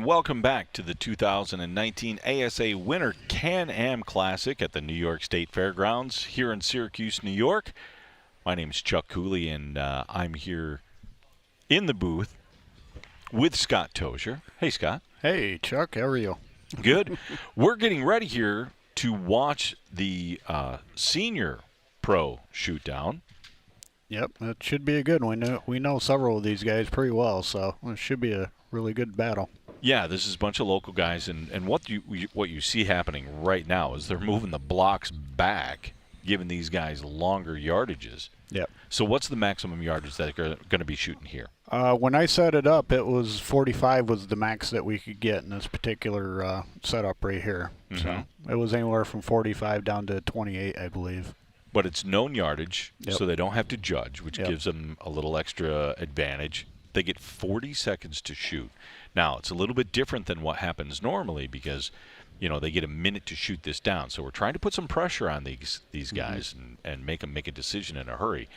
welcome back to the 2019 ASA Winter CanAm Classic at the New York State Fairgrounds here in Syracuse, New York. My name is Chuck Cooley, and I'm here in the booth with Scott Tozier. Hey, Scott. Hey, Chuck. How are you? Good. We're getting ready here to watch the Senior Pro Shootdown. Yep, it should be a good one. We know several of these guys pretty well, so it should be a really good battle. Yeah, this is a bunch of local guys, and what you see happening right now is they're moving the blocks back, giving these guys longer yardages. Yep. So what's the maximum yardage that they're going to be shooting here? When I set it up, it was 45 was the max that we could get in this particular setup right here. Mm-hmm. So it was anywhere from 45 down to 28, I believe. But it's known yardage, yep. So they don't have to judge, which yep. gives them a little extra advantage. They get 40 seconds to shoot. Now, it's a little bit different than what happens normally because, you know, they get a minute to shoot this down. So we're trying to put some pressure on these guys mm-hmm. and make them make a decision in a hurry.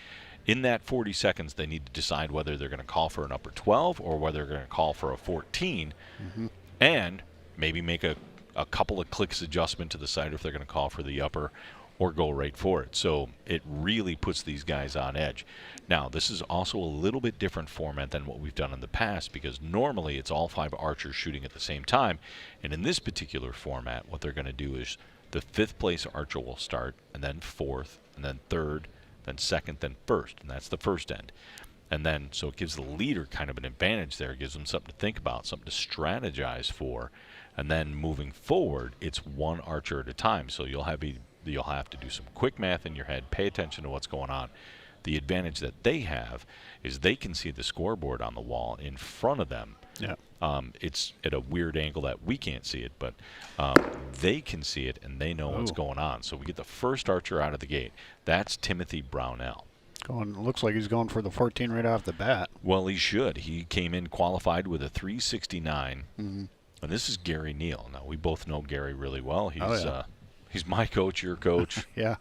In that 40 seconds, they need to decide whether they're going to call for an upper 12 or whether they're going to call for a 14 mm-hmm. and maybe make a couple of clicks adjustment to the side if they're going to call for the upper or go right for it. So it really puts these guys on edge. Now, this is also a little bit different format than what we've done in the past because normally it's all 5 archers shooting at the same time. And in this particular format, what they're going to do is the 5th place archer will start, and then 4th, and then 3rd, then 2nd, then 1st. And that's the first end. And then, so it gives the leader kind of an advantage there. It gives them something to think about, something to strategize for. And then moving forward, it's 1 archer at a time. So you'll have to do some quick math in your head, pay attention to what's going on. The advantage that they have is they can see the scoreboard on the wall in front of them. Yeah. It's at a weird angle that we can't see it, but they can see it and they know what's going on. So we get the first archer out of the gate. That's Timothy Brownell. Looks like he's going for the 14 right off the bat. Well, he should. He came in qualified with a 369, mm-hmm. and this is Gary Neal. Now, we both know Gary really well. He's yeah. He's my coach, your coach. Yeah.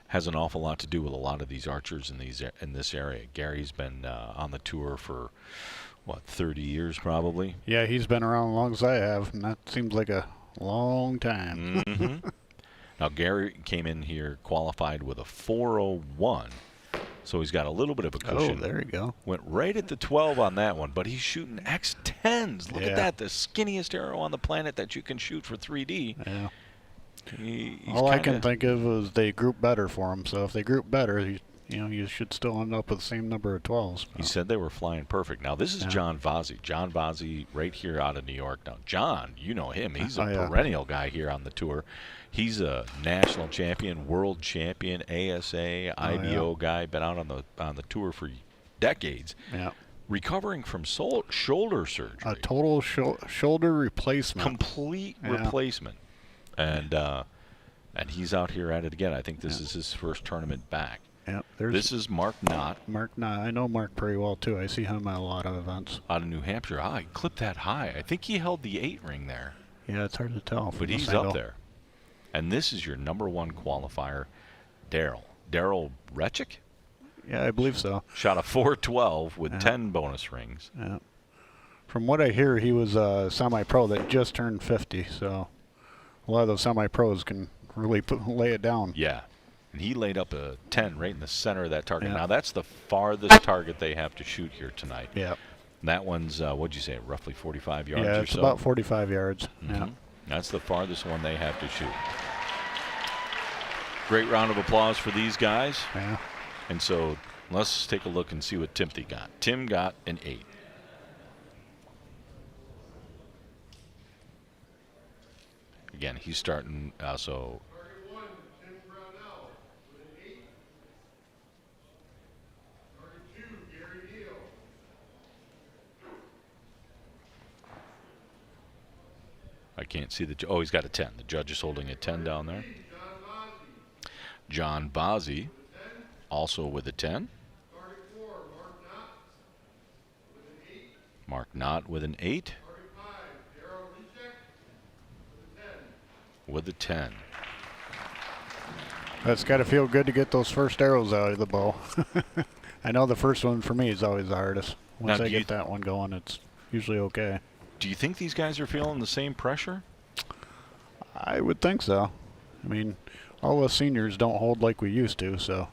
Has an awful lot to do with a lot of these archers in this area. Gary's been on the tour for, 30 years probably? Yeah, he's been around as long as I have, and that seems like a long time. Mm-hmm. Now, Gary came in here qualified with a 401, so he's got a little bit of a cushion. Oh, there you go. Went right at the 12 on that one, but he's shooting X10s. Look yeah. at that, the skinniest arrow on the planet that you can shoot for 3D. Yeah. He's all I can think of is they group better for him. So if they group better, you should still end up with the same number of 12s. He said they were flying perfect. Now, this is John Vozzy. John Vozzy right here out of New York. Now, John, you know him. He's a perennial guy here on the tour. He's a national champion, world champion, ASA, IBO guy. Been out on the tour for decades. Yeah. Recovering from shoulder surgery. A total shoulder replacement. Complete replacement. And he's out here at it again. I think this is his first tournament back. Yeah, this is Mark Nott. Mark Nott. I know Mark pretty well, too. I see him at a lot of events. Out of New Hampshire. He clipped that high. I think he held the 8 ring there. Yeah, it's hard to tell. But he's up there. And this is your #1 qualifier, Darryl. Darryl Reccek? Yeah, I believe so. Shot a 412 with 10 bonus rings. Yeah. From what I hear, he was a semi-pro that just turned 50, so a lot of those semi-pros can really lay it down. Yeah. And he laid up a 10 right in the center of that target. Yeah. Now, that's the farthest target they have to shoot here tonight. Yeah. And that one's, what'd you say, roughly 45 yards or so? Yeah, it's about 45 yards. Mm-hmm. Yeah. That's the farthest one they have to shoot. Great round of applause for these guys. Yeah. And so let's take a look and see what Timothy got. Tim got an 8. Again, he's starting, so... I can't see the... Oh, he's got a 10. The judge is holding a 10 down there. John Vozzy, also with a 10. Mark Nott with an 8. With a 10. That's got to feel good to get those first arrows out of the bow. I know the first one for me is always the hardest. Once I get that one going, it's usually okay. Do you think these guys are feeling the same pressure? I would think so. I mean, all us seniors don't hold like we used to, so.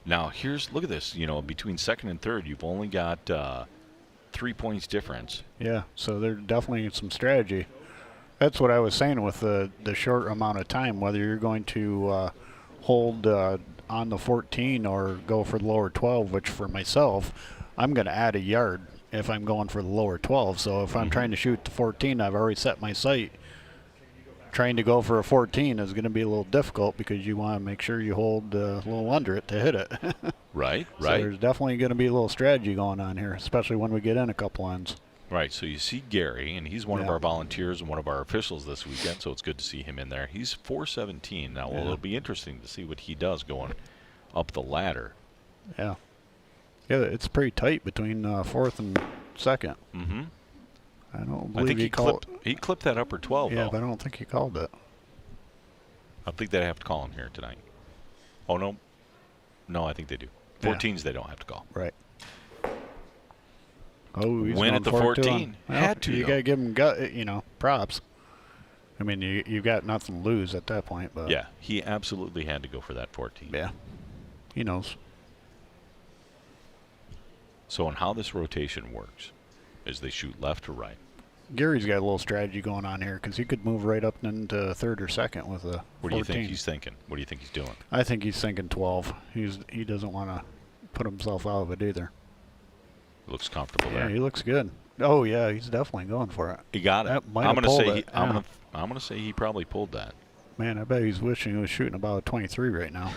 Now, look at this. You know, between second and third, you've only got 3 points difference. Yeah, so there's definitely some strategy. That's what I was saying with the short amount of time, whether you're going to hold on the 14 or go for the lower 12, which for myself, I'm going to add a yard if I'm going for the lower 12. So if I'm trying to shoot the 14, I've already set my sight. Trying to go for a 14 is going to be a little difficult because you want to make sure you hold a little under it to hit it. Right, So right. there's definitely going to be a little strategy going on here, especially when we get in a couple ends. Right, so you see Gary, and he's one of Yeah. our volunteers and one of our officials this weekend, so it's good to see him in there. He's 417. Now, well, Yeah. it'll be interesting to see what he does going up the ladder. Yeah. Yeah, it's pretty tight between fourth and second. Mm-hmm. I don't I believe think he called. he clipped that upper 12, Yeah, though. but I don't think he called it. I think they have to call him here tonight. Oh, no. No, I think they do. 14s they don't have to call. Right. Oh, he's Win going at the for it, too. 14. Well, Had to, You though. got to give him props. I mean, you got nothing to lose at that point, but Yeah, he absolutely had to go for that 14. yeah, he knows. So, on how this rotation works is they shoot left or right. Gary's got a little strategy going on here because he could move right up into third or second with a 14. What do you think he's thinking? What do you think he's doing? I think he's thinking 12. He doesn't want to put himself out of it either. Looks comfortable Yeah, there. he looks good. Oh yeah, he's definitely going for it. He got it. That might I'm have gonna pulled say it, I'm yeah. gonna say he probably pulled that. Man, I bet he's wishing he was shooting about a 23 right now.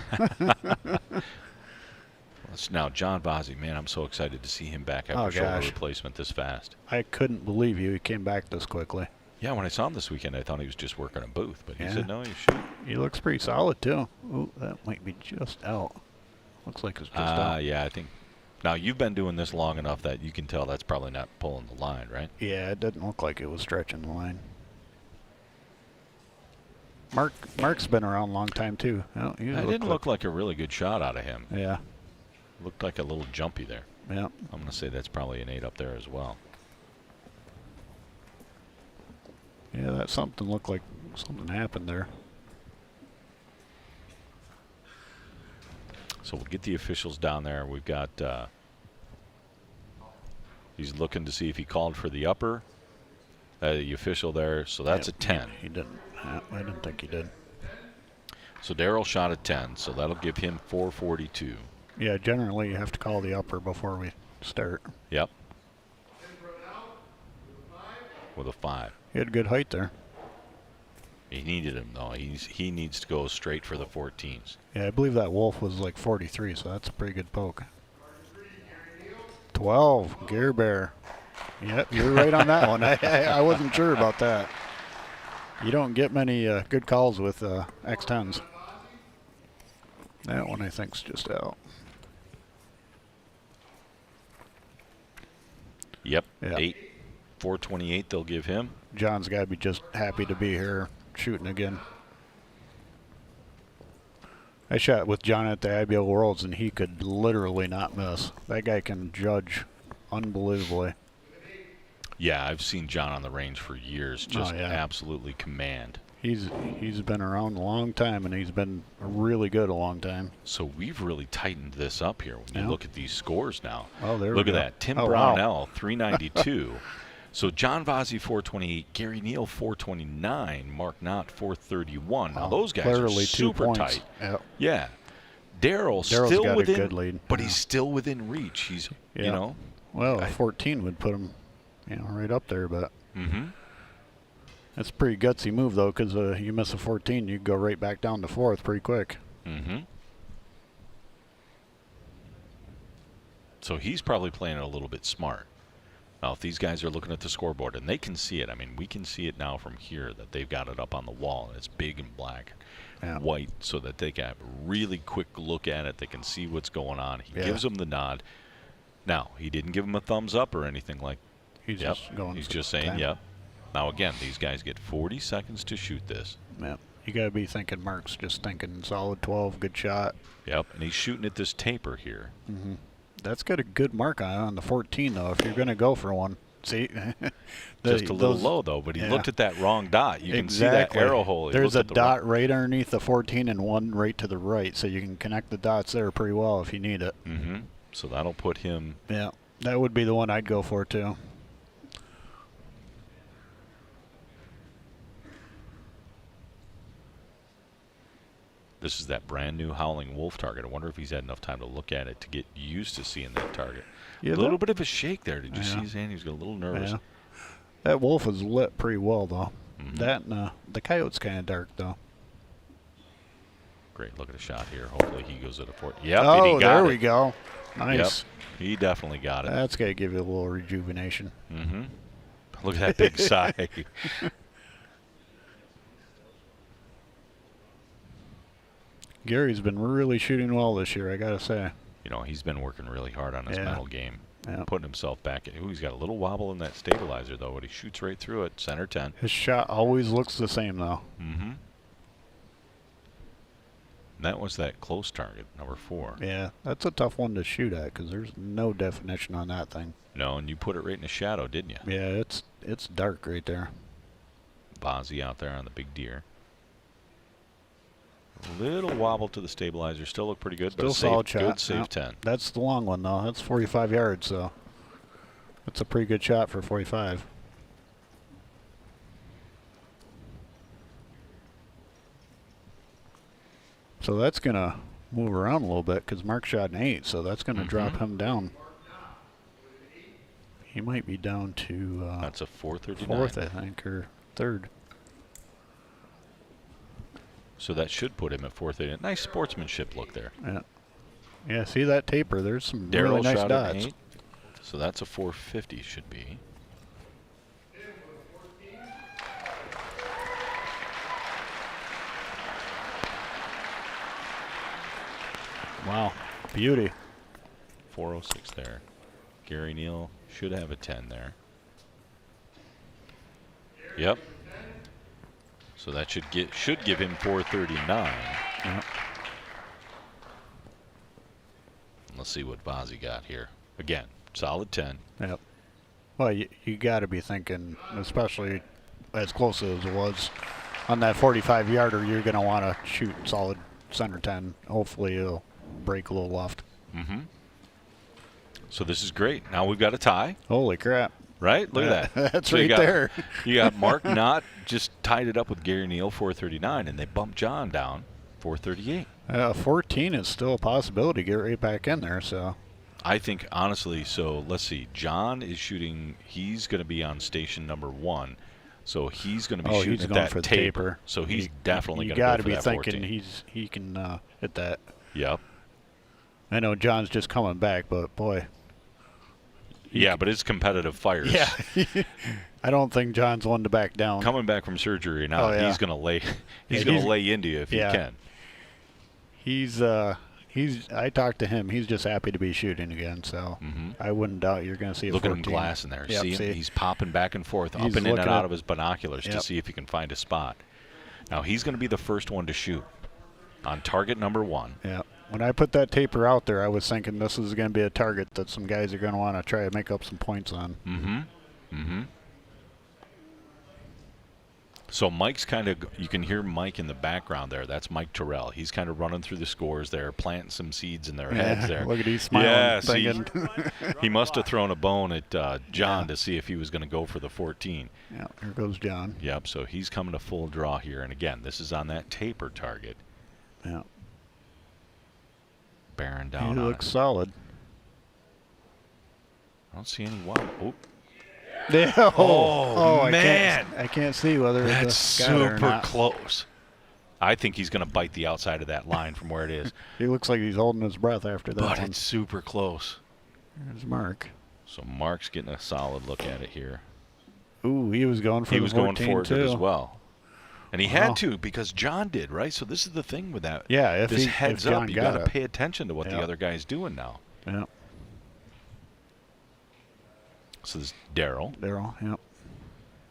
Now John Vozzy, man, I'm so excited to see him back after Oh, shoulder gosh. replacement this fast. I couldn't believe he came back this quickly. Yeah, when I saw him this weekend, I thought he was just working a booth, but he Yeah. said no, he's shooting. He looks pretty solid too. Ooh, that might be just out. Looks like it's just out. Yeah, I think. Now you've been doing this long enough that you can tell that's probably not pulling the line, right? Yeah, it didn't look like it was stretching the line. Mark's been around a long time too. Oh, he It didn't look like a really good shot out of him. Yeah, Looked like a little jumpy there. yeah. I'm gonna say that's probably an 8 up there as well. Yeah, that something looked like something happened there. So we'll get the officials down there. We've got. He's looking to see if he called for the upper. The official there, so that's Yeah, a 10. He didn't. I didn't think he did. So Darryl shot a 10, so that'll give him 442. Yeah, generally you have to call the upper before we start. Yep. With a 5. He had good height there. He needed him though. He needs to go straight for the 14s. Yeah, I believe that wolf was like 43, so that's a pretty good poke. 12, Gear Bear. Yep, you're right on that one. I wasn't sure about that. You don't get many good calls with X10s. That one I think's just out. Yep. Yeah. 8. 428 they'll give him. John's got to be just happy to be here shooting again. I shot with John at the IBL Worlds, and he could literally not miss. That guy can judge unbelievably. Yeah, I've seen John on the range for years. Just yeah. absolutely command. He's been around a long time, and he's been really good a long time. So we've really tightened this up here when you Yeah. look at these scores now. Oh, there Look we at go. that. Tim Oh, Brownell, wow. 392. So John Vozzy, 428. Gary Neal, 429. Mark Nott, 431. Now those guys are Clearly 2 super points. tight. Yep. Yeah. Darryl Darryl's still got a within, good lead, but yeah. he's still within reach. He's, you Yeah. know. Well, 14 would put him, right up there, but Mm-hmm. that's a pretty gutsy move, though, because you miss a 14, you go right back down to 4th pretty quick. Mm-hmm. So he's probably playing it a little bit smart. Now, if these guys are looking at the scoreboard, and they can see it, I mean, we can see it now from here that they've got it up on the wall, and it's big and black Yeah. and white, so that they can have a really quick look at it. They can see what's going on. He Yeah. gives them the nod. Now, he didn't give him a thumbs up or anything like He's Yep. just going. He's for just the saying, time. yep. Now, again, these guys get 40 seconds to shoot this. Yep. You got to be thinking Mark's just thinking solid 12, good shot. Yep. And he's shooting at this taper here. Mm-hmm. That's got a good mark on the 14 though. If you're going to go for one, see, Just a little low though. But he looked at that wrong dot. You can see that arrow hole. There's a dot right underneath the 14 and one right to the right, so you can connect the dots there pretty well if you need it. Mm-hmm. So that'll put him. Yeah, that would be the one I'd go for too. This is that brand new Howling Wolf target. I wonder if he's had enough time to look at it to get used to seeing that target. Yeah, a little bit of a shake there. Did you see his hand? He was a little nervous. Yeah. That wolf is lit pretty well though. Mm-hmm. That and the coyote's kind of dark though. Great look at the shot here. Hopefully he goes at a 4. Yep, Oh, and he got there it. we go. Nice. Yep, he definitely got it. That's got to give you a little rejuvenation. Mm-hmm. Look at that big sigh. Gary's been really shooting well this year, I got to say. You know, he's been working really hard on his mental game. Yeah. Putting himself back in. Ooh, he's got a little wobble in that stabilizer, though, but he shoots right through it. Center 10. His shot always looks the same, though. Mm-hmm. That was that close target, number 4. Yeah, that's a tough one to shoot at because there's no definition on that thing. No, and you put it right in the shadow, didn't you? Yeah, it's dark right there. Vozzy out there on the big deer. A little wobble to the stabilizer. Still look pretty good, Still but a solid safe, shot. good safe 10. That's the long one, though. That's 45 yards, so that's a pretty good shot for 45. So that's going to move around a little bit because Mark shot an 8, so that's going to drop him down. He might be down to That's a 439. 4th, I think, or 3rd. So that should put him at 439. Nice sportsmanship look there. Yeah. Yeah, see that taper? There's some Darryl really nice shot dots. at 8. So that's a 450 should be. Wow. Beauty. 406 there. Gary Neal should have a 10 there. Yep. So that should give him 439. Yep. Let's see what Vozzy got here. Again, solid 10. Yep. Well, you got to be thinking, especially as close as it was on that 45-yarder, you're going to want to shoot solid center 10. Hopefully it'll break a little left. Mm-hmm. So this is great. Now we've got a tie. Holy crap. Right? Look at that. That's so right there. You got Mark Nott just tied it up with Gary Neal, 439, and they bumped John down, 438. 14 is still a possibility. Get right back in there, so. I think, honestly, so let's see. John is shooting. He's going to be on station number 1. So he's going to be shooting at that taper. So he's definitely going to go for that 14. You got to be thinking he can hit that. Yep. I know John's just coming back, but boy. Yeah, but it's competitive fires. Yeah. I don't think John's one to back down. Coming back from surgery now, he's going to lay. He's going to lay into you if he can. I talked to him. He's just happy to be shooting again, so I wouldn't doubt you're going to see a 14. Look at him glassing there. Yep, see him? He's popping back and forth, up and in and out of his binoculars to see if he can find a spot. Now, he's going to be the first one to shoot on target number 1. Yeah. When I put that taper out there, I was thinking this is going to be a target that some guys are going to want to try to make up some points on. So Mike's kind of, you can hear Mike in the background there. That's Mike Terrell. He's kind of running through the scores there, planting some seeds in their heads there. Look at he's smiling. Yeah, see, he must have thrown a bone at John to see if he was going to go for the 14. Yeah, here goes John. Yep, so he's coming to full draw here. And again, this is on that taper target. Yeah. Bearing down He on looks it. solid. I don't see any wobble. Oh. Yeah. Oh, man. I can't see whether that's it's got it or super not. close. I think he's going to bite the outside of that line from where it is. He looks like he's holding his breath after that But one. it's super close. There's Mark. So Mark's getting a solid look at it here. Ooh, he was going for He the was going 14 for it too. as well. And he had to because John did, right? So this is the thing with that. Yeah, if this he, heads if John up, you got got to it. pay attention to what the other guy's doing now. Yeah. So this is Darryl. Darryl, yep.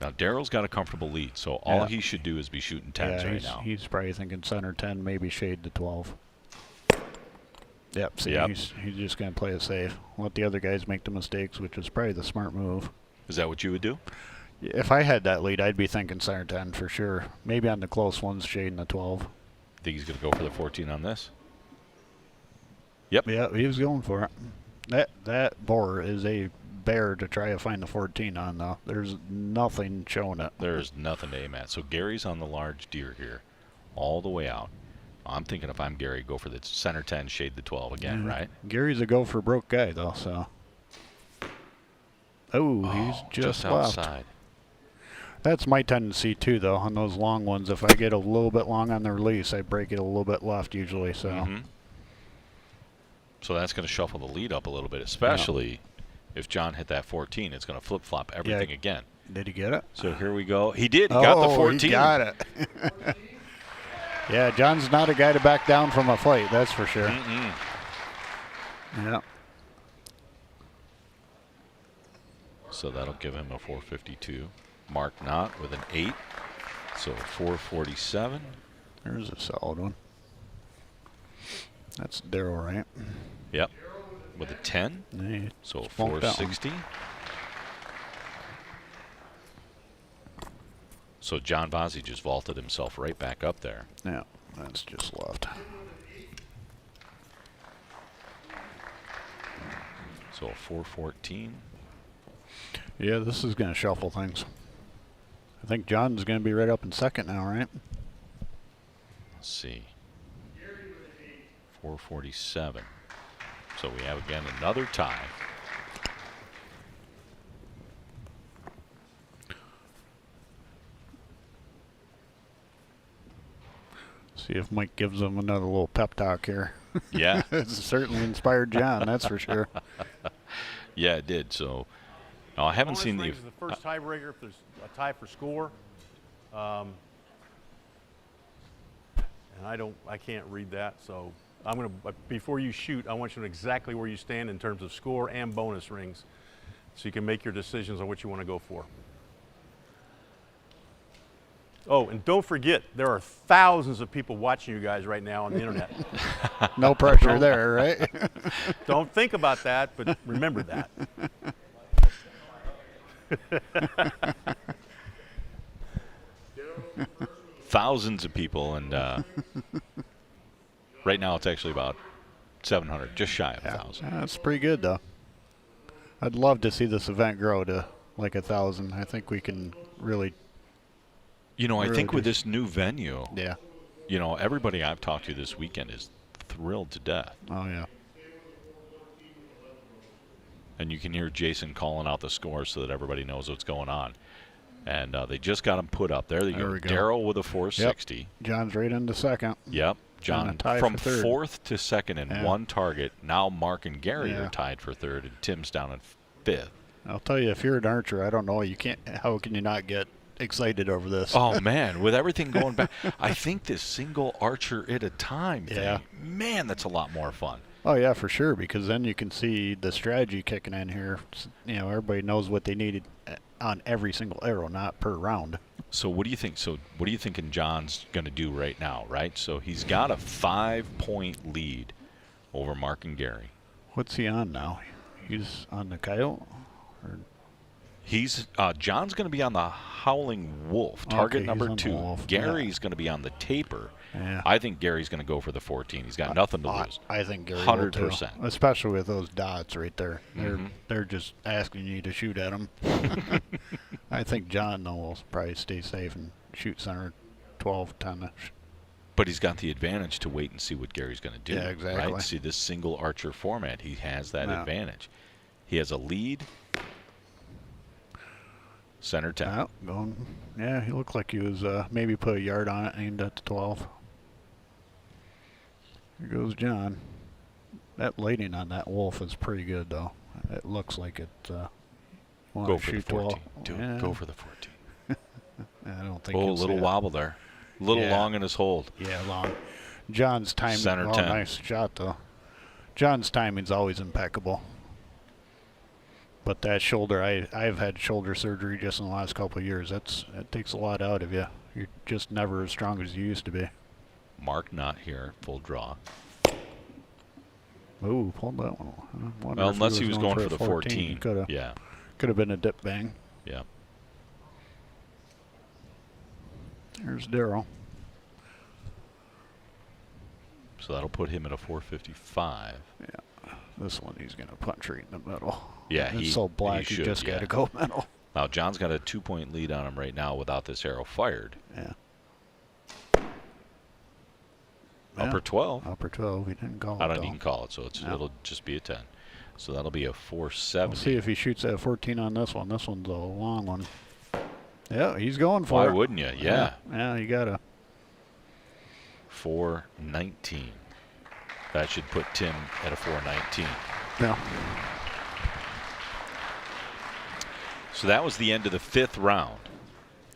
Now Darryl's got a comfortable lead, so all he should do is be shooting 10s right now. He's probably thinking center 10, maybe shade to 12. Yep. See, Yep. he's just going to play it safe. Let the other guys make the mistakes, which is probably the smart move. Is that what you would do? If I had that lead, I'd be thinking center 10 for sure. Maybe on the close ones, shading the 12. Think he's going to go for the 14 on this? Yep. Yeah, he was going for it. That bore is a bear to try to find the 14 on, though. There's nothing showing it. There's nothing to aim at. So Gary's on the large deer here, all the way out. I'm thinking if I'm Gary, go for the center 10, shade the 12 again, right? Gary's a go for broke guy, though, so. Oh, he's just left. outside. That's my tendency, too, though, on those long ones. If I get a little bit long on the release, I break it a little bit left usually, so. So that's going to shuffle the lead up a little bit, especially if John hit that 14. It's going to flip-flop everything again. Did he get it? So here we go. He did. He got the 14. He got it. Yeah, John's not a guy to back down from a fight, that's for sure. Yeah. So that'll give him a 452. Mark Nott with an 8. So 447. There's a solid one. That's Darryl, right? Yep. With a 10. Hey, So smoked that one. 460. So John Vozzy just vaulted himself right back up there. Yeah, that's just left. So 414. Yeah, this is going to shuffle things. I think John's going to be right up in second now, right? Let's see. 447. So we have again another tie. See if Mike gives him another little pep talk here. Yeah. It's certainly inspired John, that's for sure. Yeah, it did. So I haven't seen the. Bonus rings is the first tiebreaker if there's a tie for score. And I can't read that, so I'm gonna, before you shoot, I want you to know exactly where you stand in terms of score and bonus rings, so you can make your decisions on what you want to go for. Oh, and don't forget, there are thousands of people watching you guys right now on the internet. No pressure there, right? Don't think about that, but remember that. Thousands of people, and right now it's actually about 700, just shy of 1,000. That's pretty good, though. I'd love to see this event grow to like 1,000. I think we can really. You know, I Really think with just- this new venue, Yeah. you know, everybody I've talked to this weekend is thrilled to death. Oh, yeah. And you can hear Jason calling out the scores so that everybody knows what's going on. And they just got them put up. There they There go. we go. Darryl with a 460. John's right into second. Yep. John And a tie from for third. fourth to second in Yeah. one target. Now Mark and Gary Yeah. are tied for third, and Tim's down in fifth. I'll tell you, if you're an archer, I don't know. You can't. How can you not get excited over this? Oh, man, with everything going back, I think this single archer at a time thing, Yeah. man, that's a lot more fun. Oh yeah, for sure. Because then you can see the strategy kicking in here. You know, everybody knows what they needed on every single arrow, not per round. So what do you think? So what are you thinking John's going to do right now, right? So he's got a 5-point lead over Mark and Gary. What's he on now? He's on the coyote. Or He's John's going to be on the Howling Wolf, target Okay, number he's on the 2. wolf, Gary's going to be on the Taper. Yeah. I think Gary's going to go for the 14. He's got nothing to lose. I think Gary 100%. will too, especially with those dots right there. They're just asking you to shoot at them. I think John though will probably stay safe and shoot center 12, 10. But he's got the advantage to wait and see what Gary's going to do. Yeah, exactly. Right? See, this single archer format, he has that Yeah. advantage. He has a lead. Center 10. Oh, going. Yeah, he looked like he was maybe put a yard on it, aimed at the 12. Here goes John. That lighting on that wolf is pretty good though. It looks like it. Want Go to for the shoot 14. 12. Do it. Yeah, Go for the 14. I don't think. Oh, a you'll see little it. wobble there. A little Yeah. long in his hold. Yeah, long. John's timing. Center oh, 10. Nice shot though. John's timing's always impeccable. But that shoulder, I've had shoulder surgery just in the last couple of years. That takes a lot out of you. You're just never as strong as you used to be. Mark Nott here, full draw. Ooh, pulled that one. I wonder Well, if unless he was going for a the 14. Could have. Yeah. Could have been a dip bang. Yeah. There's Darryl. So that'll put him at a 455. Yeah. This one he's going to punch right in the middle. Yeah, It's he so black, he you just should, got to yeah. go middle. Now, John's got a 2-point lead on him right now without this arrow fired. Yeah. Upper 12. Upper 12. He didn't call it. I don't though. even call it, so it'll just be a 10. So that'll be a 470. We'll see if he shoots at 14 on this one. This one's a long one. Yeah, he's going for Why it. wouldn't you? Yeah. Yeah, you got to. 419. That should put Tim at a 419. Yeah. So that was the end of the 5th round.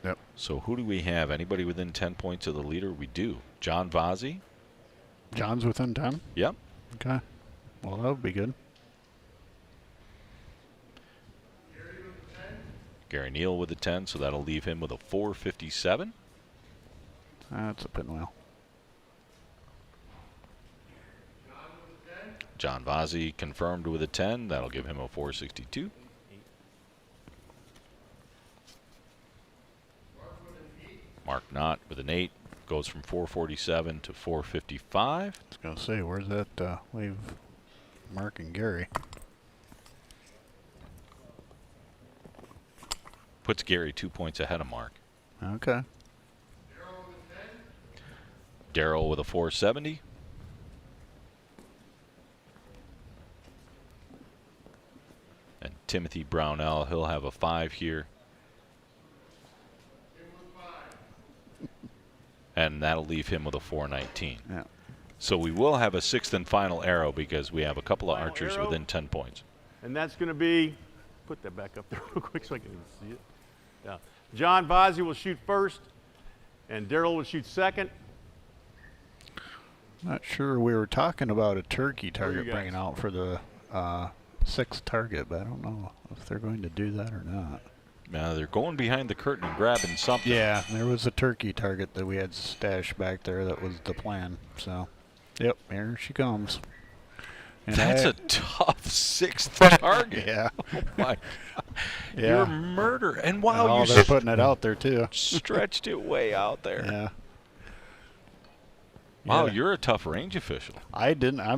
Yep. So who do we have? Anybody within 10 points of the leader? We do. John Vozzy. John's within 10? Yep. Okay. Well, that would be good. Gary Neal with a 10, so that'll leave him with a 457. That's a pinwheel. John Vozzy confirmed with a 10. That'll give him a 462. Mark Nott with an 8. Goes from 447 to 455. I was going to say, where's that leave Mark and Gary? Puts Gary 2 points ahead of Mark. Okay. Darryl with a 470. And Timothy Brownell, he'll have a 5 here. And that'll leave him with a 419. Yeah. So we will have a 6th and final arrow because we have a couple of Final archers arrow. within 10 points. And that's going to be, put that back up there real quick so I can see it. Yeah. John Vozzy will shoot first, and Darryl will shoot second. Not sure. We were talking about a turkey you target guys? bringing out for the 6th target, but I don't know if they're going to do that or not. Now they're going behind the curtain and grabbing something. Yeah, there was a turkey target that we had stashed back there. That was the plan. So, yep, here she comes. And That's I- a tough 6th target. Yeah. Oh my. Yeah. You're murder. And wow, Oh, you they're putting it out there too. stretched it way out there. Yeah. Wow, Yeah. you're a tough range official. I didn't. I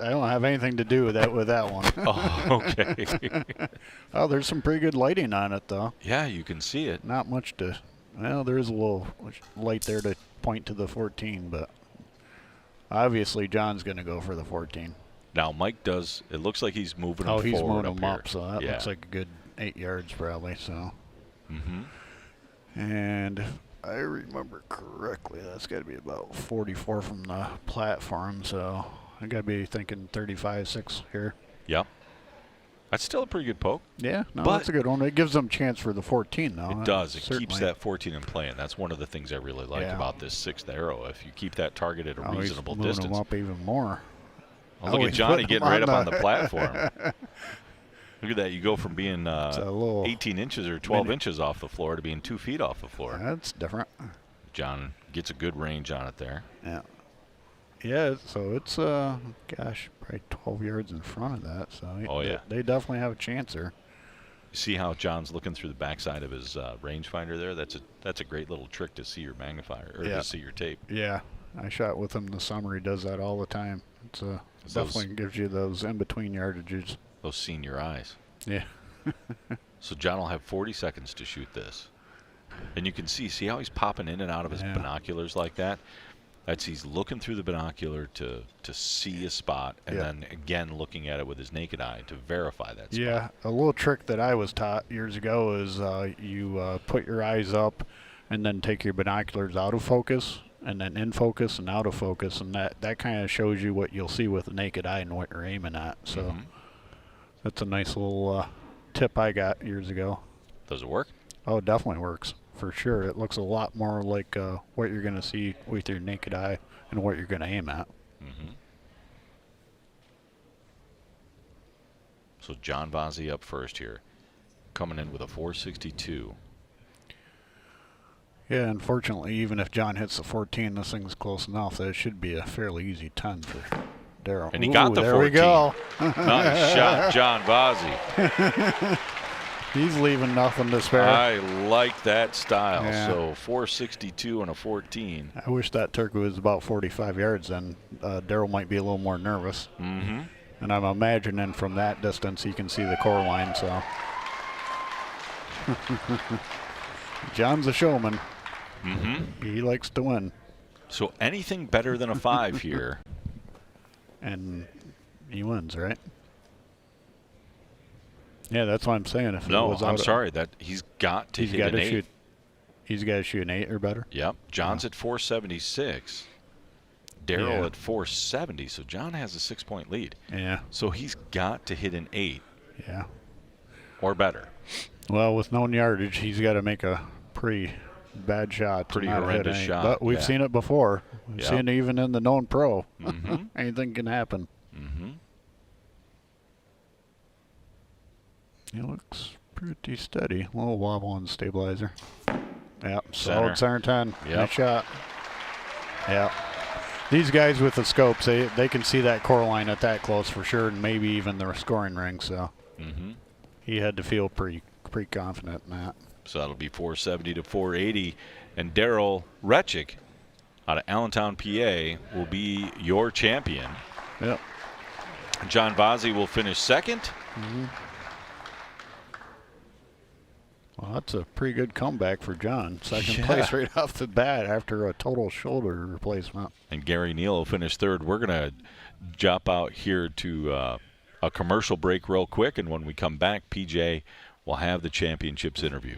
don't have anything to do with that one. Oh, okay. Oh, there's some pretty good lighting on it though. Yeah, you can see it. Not much to. Well, there's a little light there to point to the 14, but obviously John's going to go for the 14. Now Mike does. It looks like he's moving Oh, him he's forward moving up them here. up, so that Yeah. looks like a good 8 yards probably. So. Mm-hmm. And if I remember correctly, that's got to be about 44 from the platform. So I got to be thinking 35-6 here. Yep. That's still a pretty good poke. Yeah, no, But- that's a good one. It gives them a chance for the 14, though. It does. It keeps Certainly. that 14 in play, and that's one of the things I really like Yeah. about this 6th arrow. If you keep that target at a Oh, he's reasonable moving distance. them up even more. Oh, look Oh, at he's Johnny putting getting them right up on on the platform. Look at that. You go from being a little 18 inches or 12 minute. inches off the floor to being 2 feet off the floor. That's different. John gets a good range on it there. Yeah. Yeah, so it's, gosh, probably 12 yards in front of that. So Oh, yeah. they definitely have a chance there. See how John's looking through the backside of his rangefinder there? That's a great little trick to see your magnifier, or Yeah. to see your tape. Yeah, I shot with him this summer. He does that all the time. It's Those- definitely gives you those in-between yardages. Those senior eyes. Yeah. So John will have 40 seconds to shoot this. And you can see how he's popping in and out of his Yeah. binoculars like that? That's he's looking through the binocular to see a spot, and Yeah. then again looking at it with his naked eye to verify that spot. Yeah, a little trick that I was taught years ago is you put your eyes up and then take your binoculars out of focus and then in focus and out of focus, and that kind of shows you what you'll see with the naked eye and what you're aiming at. So Mhm. that's a nice little tip I got years ago. Does it work? Oh, it definitely works for sure. It looks a lot more like what you're going to see with your naked eye and what you're going to aim at. Mm-hmm. So John Vozzy up first here, coming in with a 462. Yeah, unfortunately, even if John hits the 14, this thing's close enough that it should be a fairly easy 10 for Darryl. And he got the 14. There we go. Nice shot, John Vozzy. He's leaving nothing to spare. I like that style. Yeah. So 462 and a 14. I wish that turkey was about 45 yards, then Darryl might be a little more nervous. Mm-hmm. And I'm imagining from that distance he can see the core line, so. John's a showman. Mm-hmm. He likes to win. So anything better than a 5 here. And he wins, right? Yeah, that's what I'm saying. If it No, was I'm out sorry. That he's got to he's hit got an to 8. shoot. He's got to shoot an 8 or better. Yep. John's at 476. Darryl Yeah. at 470. So John has a 6-point lead. Yeah. So he's got to hit an 8 Yeah. or better. Well, with known yardage, he's got to make a pretty bad shot. Pretty not horrendous hit any. shot, But we've yeah. seen it before. We've Yep. seen it even in the known pro. Mm-hmm. Anything can happen. Mm-hmm. He looks pretty steady. A little wobble on the stabilizer. Yeah, Center. solid center 10. Yep. Nice shot. Yeah. These guys with the scopes, they can see that core line at that close for sure, and maybe even the scoring ring. So Mm-hmm. he had to feel pretty confident in that. So that'll be 470 to 480. And Darryl Reccek out of Allentown, PA, will be your champion. Yep. John Vozzy will finish second. Mm-hmm. Well, that's a pretty good comeback for John. Second Yeah. place right off the bat after a total shoulder replacement. And Gary Neal will finish third. We're going to jump out here to a commercial break real quick. And when we come back, PJ will have the championships interview.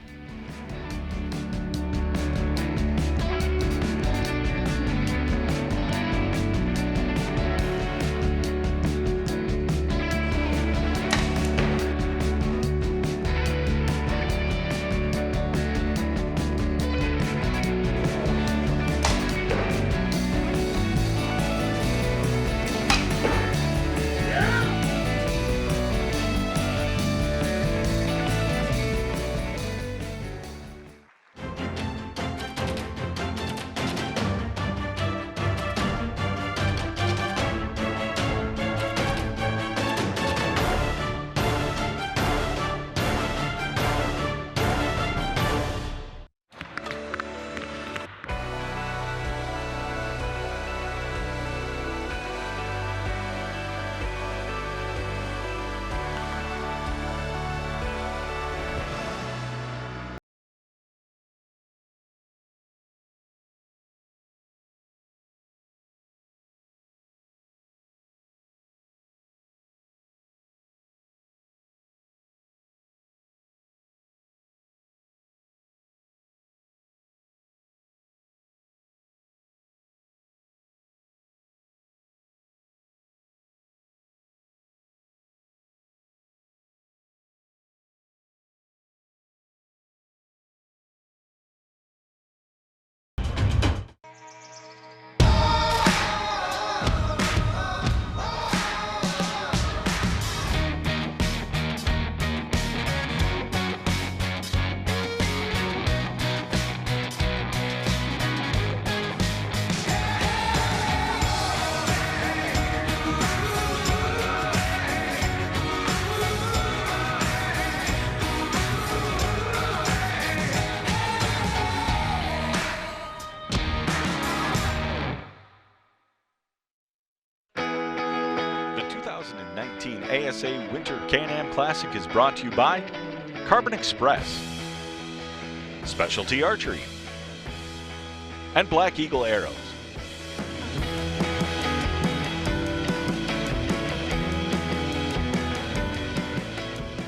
The 2019 ASA Winter CanAm Classic is brought to you by Carbon Express, Specialty Archery, and Black Eagle Arrows.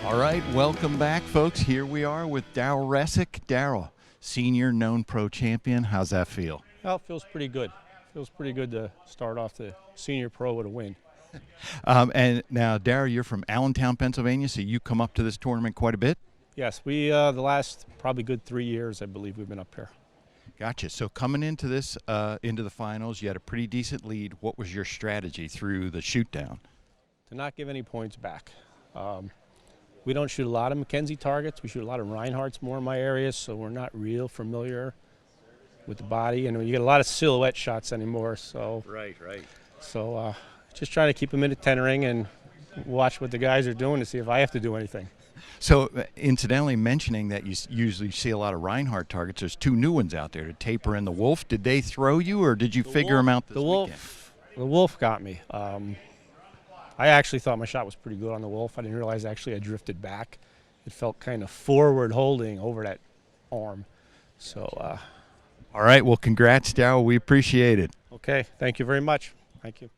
All right, welcome back, folks. Here we are with Darryl Reccek. Darryl, senior known pro champion. How's that feel? Well, it feels pretty good. Feels pretty good to start off the senior pro with a win. And now, Darryl, you're from Allentown, Pennsylvania, so you come up to this tournament quite a bit. Yes, we the last probably good 3 years, I believe we've been up here. Gotcha. So coming into this, into the finals, you had a pretty decent lead. What was your strategy through the shoot down? To not give any points back. We don't shoot a lot of McKenzie targets. We shoot a lot of Reinhardts more in my area, so we're not real familiar with the body. And you get a lot of silhouette shots anymore. So Right. So Just trying to keep them in the 10 ring and watch what the guys are doing to see if I have to do anything. So, incidentally, mentioning that you usually see a lot of Reinhardt targets, there's 2 new ones out there, the Taper and the Wolf. Did they throw you, or did you figure them out this weekend? The Wolf got me. I actually thought my shot was pretty good on the Wolf. I didn't realize actually I drifted back. It felt kind of forward holding over that arm. So. All right. Well, congrats, Darryl. We appreciate it. Okay. Thank you very much. Thank you.